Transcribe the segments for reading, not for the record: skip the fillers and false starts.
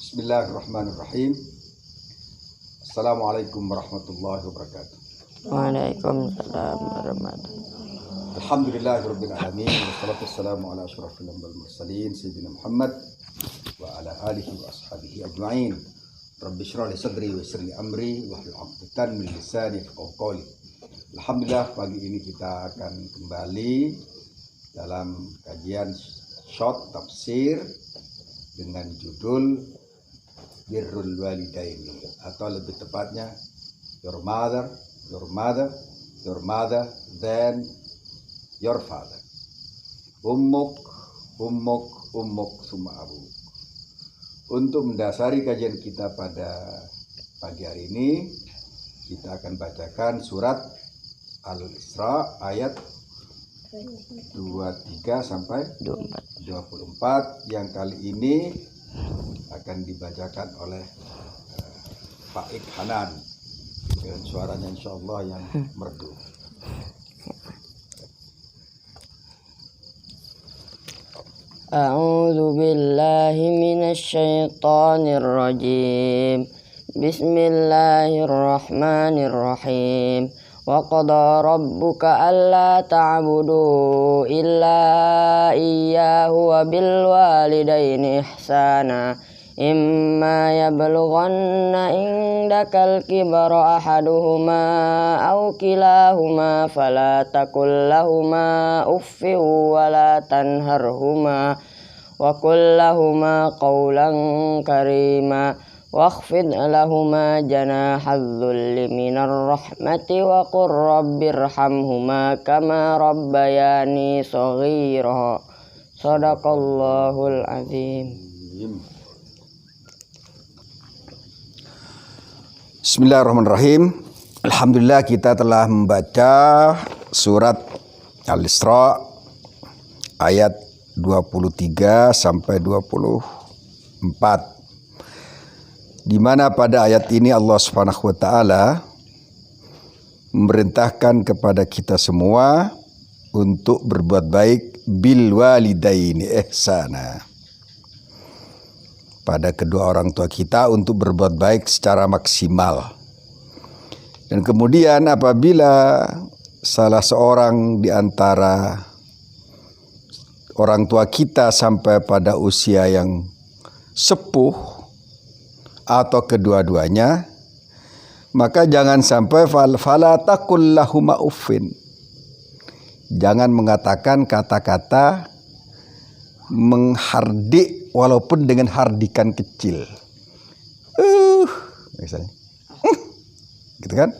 Bismillahirrahmanirrahim. Assalamualaikum warahmatullahi wabarakatuh. Waalaikumsalam warahmatullahi wabarakatuh. Alhamdulillahirabbil alamin wassalatu wassalamu ala asyrafil anbiya'i wal mursalin sayyidina Muhammad wa ala alihi wa ashabihi ajma'in. Rabbi shrah li sadri wa yassir li amri wahlul 'uqdatam min lisani yafqahu qawli. Alhamdulillah, pagi ini kita akan kembali dalam kajian short tafsir dengan judul Birrul Walidaini, atau lebih tepatnya your mother then your father. Ummuk summa abuk. Untuk mendasari kajian kita pada pagi hari ini, kita akan bacakan surat Al-Isra ayat 23 sampai 24 yang kali ini akan dibacakan oleh Pak Ik Hanan dengan suaranya insyaallah yang merdu. A'udzu billahi minasy syaithanir rajim. Bismillahirrahmanirrahim. Wa qada rabbuka alla ta'budu illa iyyahu wa bil walidaini ihsana. Imma yablughanna indakal kibara ahaduhuma aw kilahuma fala taqul lahumā uffin wa la tanharhumā wa qul lahumā qawlan karīmā wakhfid lahumā janāhadh dhulli minar rahmati wa qur rabbirhamhumā kamā rabbayānī shaghīrā. Shadaqallahul azim. Bismillahirrahmanirrahim. Alhamdulillah, kita telah membaca surat Al-Isra ayat 23 sampai 24. Di mana pada ayat ini Allah Subhanahu wa taala memerintahkan kepada kita semua untuk berbuat baik bil walidaini ihsana. Pada kedua orang tua kita untuk berbuat baik secara maksimal. Dan kemudian apabila salah seorang di antara orang tua kita sampai pada usia yang sepuh atau kedua-duanya, maka jangan sampai fala taqul lahumā uffin. Jangan mengatakan kata-kata menghardik walaupun dengan hardikan kecil. Misalnya. Gitu kan?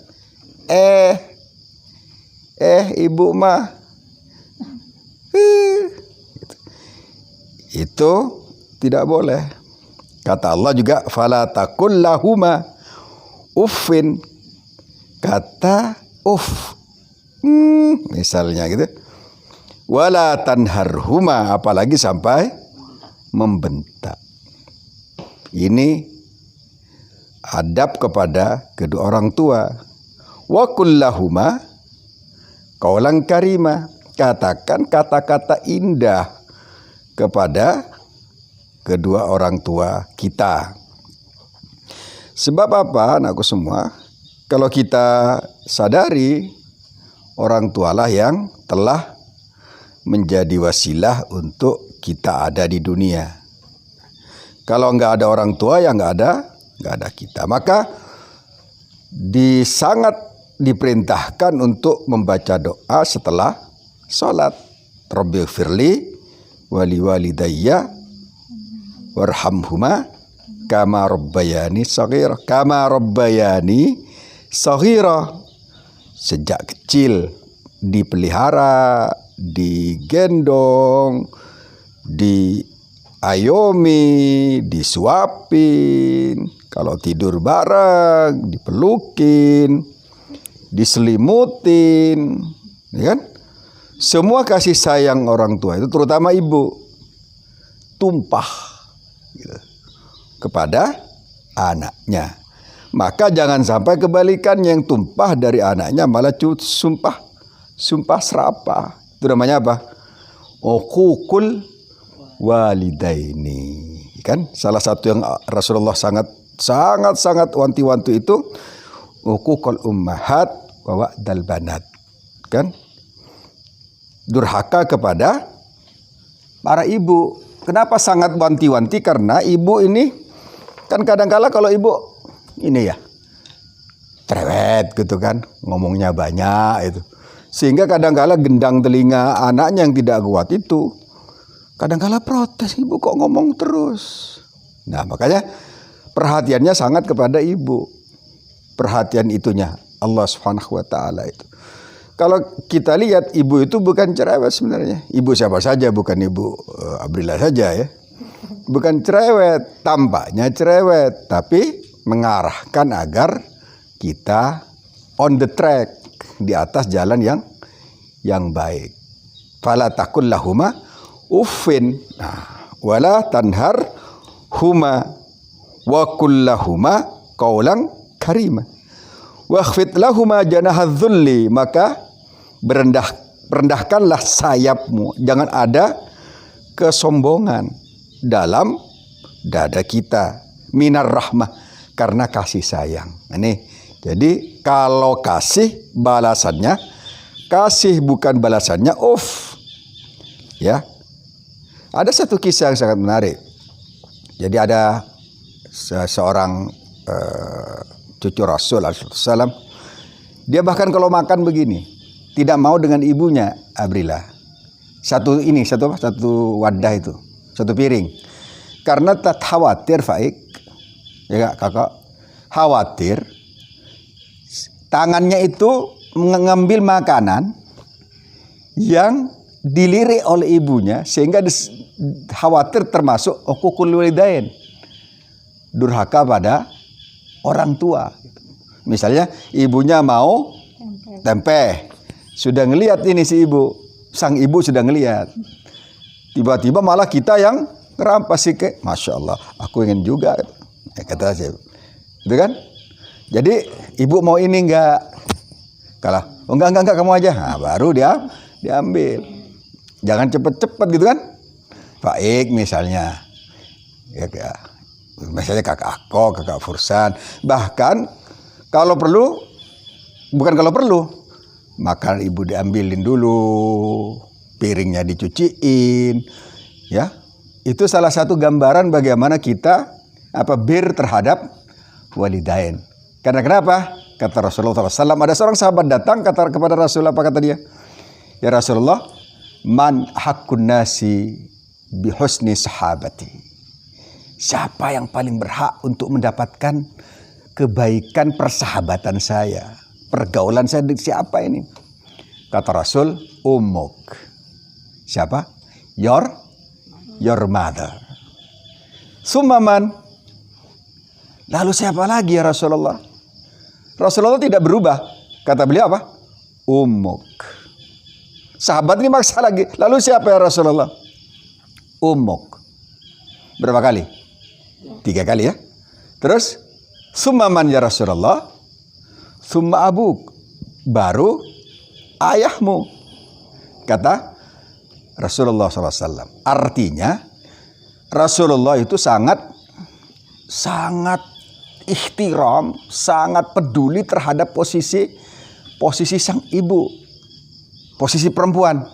Ibu mah. Gitu. Itu tidak boleh. Kata Allah juga fala taqul lahumā uffin. Kata misalnya gitu. Wala tanharhuma, apalagi sampai membentak. Ini adab kepada kedua orang tua. Wa qul lahumā qawlan karīmā. Katakan kata-kata indah kepada kedua orang tua kita. Sebab apa, anakku semua? Kalau kita sadari orang tualah yang telah menjadi wasilah untuk kita ada di dunia. Kalau nggak ada orang tua, ya nggak ada kita. Maka sangat diperintahkan untuk membaca doa setelah sholat. Rabbighfirli wali walidayya warhamhuma kama rabbayani shaghira. Kama rabbayani shaghira. Sejak kecil dipelihara, digendong, diayomi, disuapin, kalau tidur bareng, dipelukin, diselimutin, ya kan? Semua kasih sayang orang tua itu, terutama ibu, tumpah gitu, kepada anaknya. Maka jangan sampai kebalikan, yang tumpah dari anaknya malah sumpah serapah. Itu namanya apa? Uququl walidaini. Kan salah satu yang Rasulullah sangat wanti-wanti itu uququl ummahat wa wa'dal banat. Kan? Durhaka kepada para ibu. Kenapa sangat wanti-wanti? Karena ibu ini kan kadang-kala kalau ibu ini ya cerewet gitu kan, ngomongnya banyak itu. Sehingga kadang-kala gendang telinga anaknya yang tidak kuat itu kadang-kala protes, ibu kok ngomong terus. Nah makanya perhatiannya sangat kepada ibu. Perhatian itunya Allah Subhanahu wa ta'ala itu. Kalau kita lihat ibu itu bukan cerewet sebenarnya. Ibu siapa saja, bukan ibu Abrila saja ya. Bukan cerewet, tampaknya cerewet. Tapi mengarahkan agar kita on the track, di atas jalan yang baik. Fala takul lahuma uffin, wala tanhar huma wa kullahuma qaulan karima wakhfid lahuma janahadz dzulli, maka rendahkanlah sayapmu, jangan ada kesombongan dalam dada kita, minar rahmah, karena kasih sayang. Ini jadi kalau kasih balasannya kasih, bukan balasannya off ya. Ada satu kisah yang sangat menarik. Jadi ada seorang cucu Rasul SAW. Dia bahkan kalau makan begini, tidak mau dengan ibunya Abrila. Satu wadah itu, satu piring. Karena tak khawatir Faik, ya kakak, khawatir tangannya itu mengambil makanan yang dilirik oleh ibunya, sehingga khawatir termasuk uququl walidain, durhaka pada orang tua. Misalnya ibunya mau tempe, sudah ngelihat ini si ibu, sang ibu sudah ngelihat, tiba-tiba malah kita yang ngerampas sih, ke Masya Allah, aku ingin juga, kata saya, gitu kan? Jadi ibu mau ini enggak? Kalau enggak kamu aja, nah, baru dia diambil. Jangan cepet-cepet gitu kan? Baik misalnya, ya, misalnya kakak Ako, kakak Fursan, bahkan kalau perlu, bukan kalau perlu, makan ibu diambilin dulu, piringnya dicuciin, ya. Itu salah satu gambaran bagaimana kita bir terhadap walidain. Karena kenapa? Kata Rasulullah SAW, ada seorang sahabat datang kepada Rasulullah, apa kata dia? Ya Rasulullah, man haqqun nasi bihusni sahabati. Siapa yang paling berhak untuk mendapatkan kebaikan persahabatan saya, pergaulan saya, siapa ini? Kata Rasul, ummuk. Siapa? Your mother. Sumaman. Lalu siapa lagi ya Rasulullah? Rasulullah tidak berubah. Kata beliau apa? Ummuk. Sahabat ini maksa lagi. Lalu siapa ya Rasulullah? Ummuk. Berapa kali? 3 kali ya. Terus summaman ya Rasulullah? Summa abuk. Baru ayahmu. Kata Rasulullah SAW. Artinya Rasulullah itu sangat ikhtiram, sangat peduli terhadap posisi sang ibu, posisi perempuan.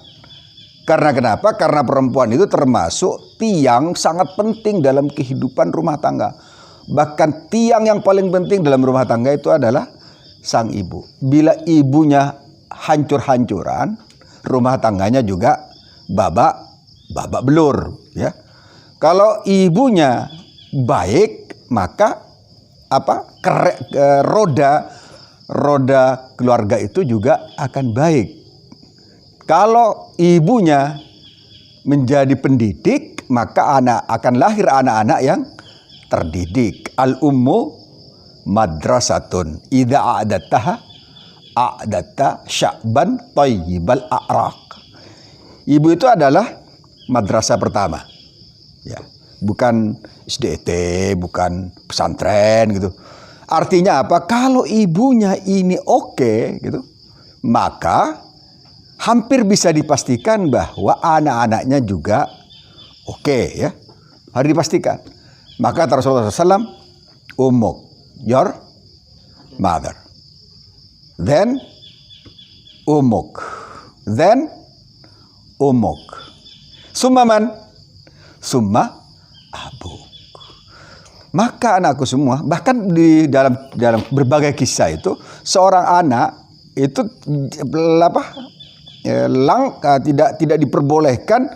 Karena kenapa? Karena perempuan itu termasuk tiang sangat penting dalam kehidupan rumah tangga. Bahkan tiang yang paling penting dalam rumah tangga itu adalah sang ibu. Bila ibunya hancur-hancuran, rumah tangganya juga babak belur, ya. Kalau ibunya baik, maka roda keluarga itu juga akan baik. Kalau ibunya menjadi pendidik, maka akan lahir anak-anak yang terdidik. Al-ummu madrasatun idza a'adattaha a'adatta sya'ban thayyibal a'raq. Ibu itu adalah madrasah pertama. Ya, bukan SDT, bukan pesantren gitu. Artinya apa? Kalau ibunya ini oke gitu, maka hampir bisa dipastikan bahwa anak-anaknya juga oke, ya. Harus dipastikan. Maka kata Rasulullah SAW, ummuk, your mother. Then ummuk. Then ummuk. Summa man? Summa abuk. Maka anakku semua, bahkan di dalam berbagai kisah itu, seorang anak itu tidak diperbolehkan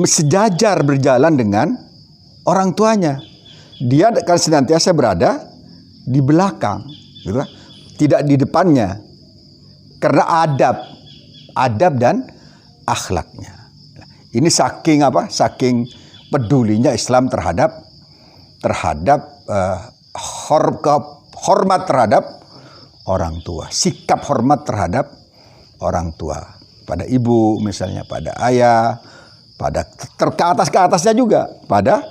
sejajar berjalan dengan orang tuanya. Dia akan senantiasa berada di belakang, gitu kan? Tidak di depannya, karena adab dan akhlaknya. Ini saking saking pedulinya Islam terhadap hormat terhadap orang tua, sikap hormat terhadap orang tua, pada ibu misalnya, pada ayah, pada ke atasnya juga, pada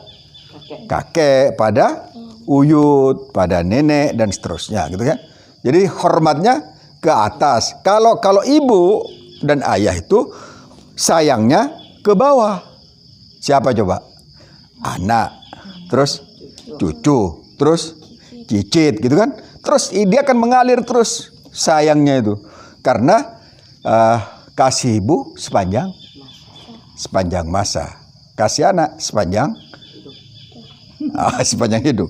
kakek, pada uyut, pada nenek dan seterusnya, gitu kan. Jadi hormatnya ke atas. Kalau ibu dan ayah itu sayangnya ke bawah. Siapa coba? Anak, terus cucu, terus cicit, gitu kan. Terus dia akan mengalir terus sayangnya itu, karena kasih ibu sepanjang masa, kasih anak sepanjang hidup,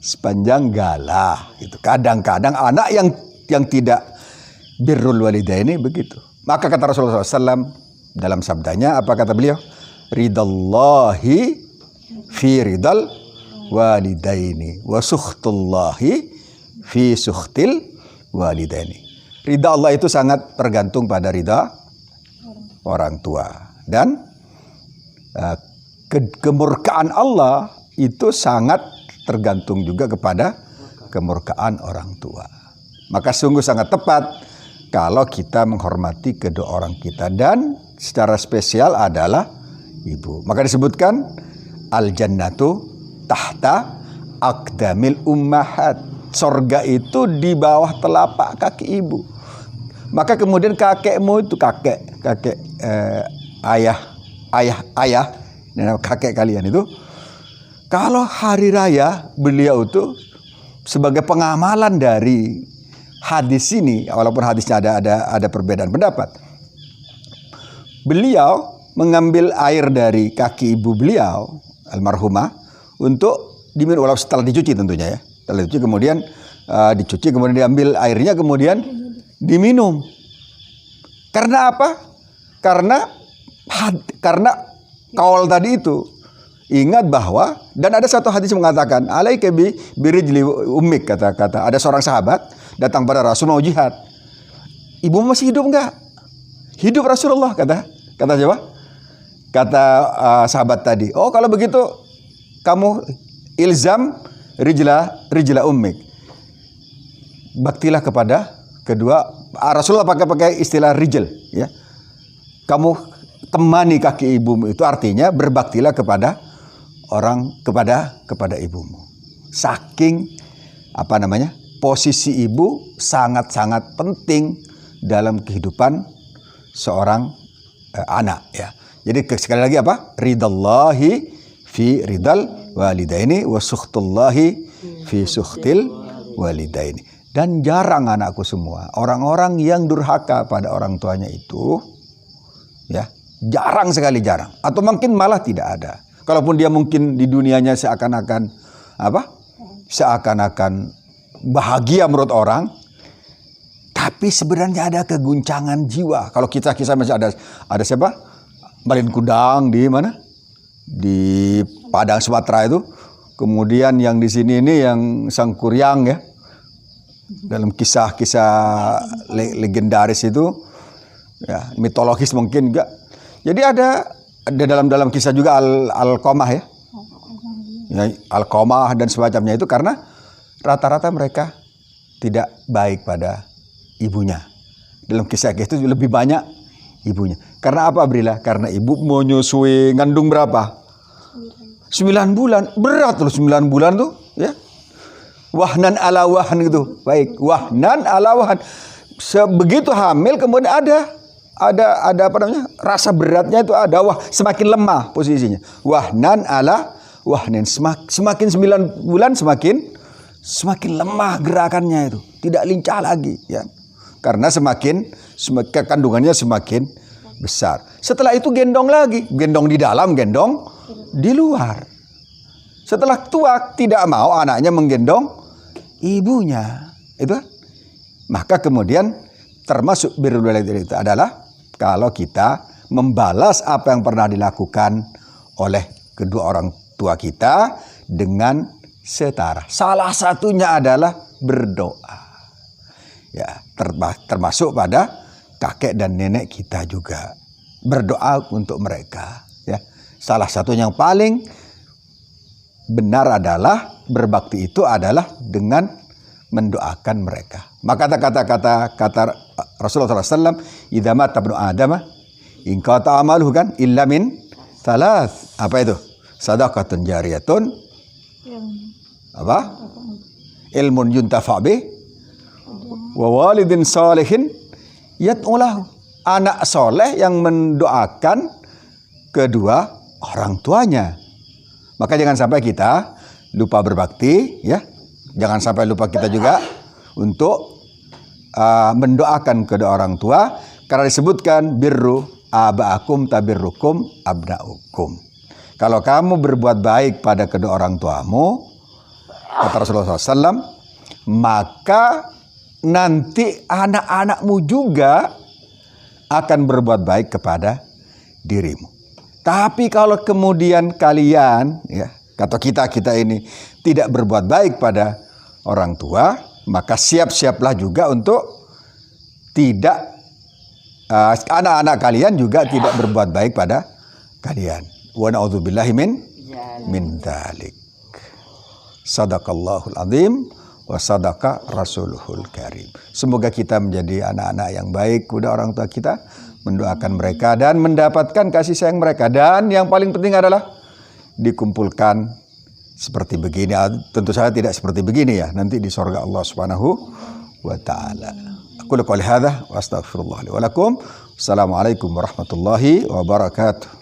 sepanjang galah. Itu kadang-kadang anak yang tidak birrul walidaini begitu. Maka kata Rasulullah SAW dalam sabdanya, apa kata beliau? Ridallahi fi ridal walidaini wa sukhtullahi fi sukhtil walidaini. Ridha Allah itu sangat tergantung pada ridha orang tua, dan kemurkaan Allah itu sangat tergantung juga kepada kemurkaan orang tua. Maka sungguh sangat tepat kalau kita menghormati kedua orang kita, dan secara spesial adalah ibu. Maka disebutkan al-jannatu tahta aqdamil ummahat. Sorga itu di bawah telapak kaki ibu. Maka kemudian kakekmu itu ayah kakek kalian itu, kalau hari raya beliau itu sebagai pengamalan dari hadis ini, walaupun hadisnya ada perbedaan pendapat, beliau mengambil air dari kaki ibu beliau almarhumah untuk diminum, walaupun setelah dicuci tentunya ya, setelah dicuci kemudian dicuci, kemudian diambil airnya, kemudian diminum. Karena apa? Karena kaul tadi itu, ingat bahwa, dan ada satu hadis mengatakan alaika birijli ummik, kata ada seorang sahabat datang pada Rasul mau jihad. Ibu masih hidup enggak? Hidup Rasulullah, kata siapa? Kata sahabat tadi, oh kalau begitu kamu ilzam rijla ummik, baktilah kepada kedua. Rasulullah pakai istilah rijl, ya. Kamu temani kaki ibumu, itu artinya berbaktilah kepada ibumu. Saking posisi ibu sangat-sangat penting dalam kehidupan seorang anak, ya. Jadi sekali lagi ridallahi fi ridal walidaini wa sukhtullahi fi sukhtil walidaini. Dan jarang anakku semua, orang-orang yang durhaka pada orang tuanya itu, ya, jarang sekali, jarang. Atau mungkin malah tidak ada. Kalaupun dia mungkin di dunianya seakan-akan bahagia menurut orang, tapi sebenarnya ada keguncangan jiwa. Kalau kisah masih ada siapa? Malin Kundang di mana? Di Padang Sumatera itu. Kemudian yang di sini ini yang Sang Kuryang, ya. Dalam kisah-kisah legendaris itu, ya, mitologis mungkin enggak. Jadi ada dalam kisah juga Al-Qamah, ya. Ya, Al-Qamah dan semacamnya itu, karena rata-rata mereka tidak baik pada ibunya. Dalam kisah itu lebih banyak ibunya. Karena apa, Brila? Karena ibu mau nyusui, ngandung berapa? 9 bulan. Berat loh 9 bulan tuh, ya. Wahnan ala wahn gitu. Baik, wahnan ala wahn. Sebegitu hamil kemudian ada rasa beratnya itu ada, semakin lemah posisinya. Wahnan ala Wah, nen semakin 9 bulan semakin lemah gerakannya itu, tidak lincah lagi ya. Karena semakin kandungannya semakin besar. Setelah itu gendong lagi, gendong di dalam, gendong di luar. Setelah tua tidak mau anaknya menggendong ibunya, itu kan? Maka kemudian termasuk birrul walidain itu adalah kalau kita membalas apa yang pernah dilakukan oleh kedua orang tua kita dengan setara. Salah satunya adalah berdoa. Ya, termasuk pada kakek dan nenek kita juga. Berdoa untuk mereka, ya. Salah satu yang paling benar adalah berbakti itu adalah dengan mendoakan mereka. Maka kata Rasulullah SAW, idza mata ibnu Adam in qata amaluhu kan illa min thalath. Apa itu? Sadaqatun jariyatun, apa? Ilmun yuntafa bih, wa walidin salihin yad'ulahu. Anak soleh yang mendoakan kedua orang tuanya. Maka jangan sampai kita lupa berbakti, ya. Jangan sampai lupa kita juga untuk mendoakan kedua orang tua, karena disebutkan birru aba'akum tabirrukum abna'ukum. Kalau kamu berbuat baik pada kedua orang tuamu, kata Rasulullah SAW, maka nanti anak-anakmu juga akan berbuat baik kepada dirimu. Tapi kalau kemudian kalian, ya, kata kita ini tidak berbuat baik pada orang tua, maka siap-siaplah juga untuk tidak anak-anak kalian juga tidak berbuat baik pada kalian. Wa na'udzubillahi min dzalik. Sadaqallahul azim wa sadaqa rasuluhul karim. Semoga kita menjadi anak-anak yang baik kepada orang tua kita, mendoakan mereka dan mendapatkan kasih sayang mereka. Dan yang paling penting adalah dikumpulkan seperti begini. Tentu saja tidak seperti begini ya, nanti di surga Allah Subhanahu wa taala. Aku qouli hadza wa astaghfirullah li wa lakum. Assalamualaikum warahmatullahi wabarakatuh.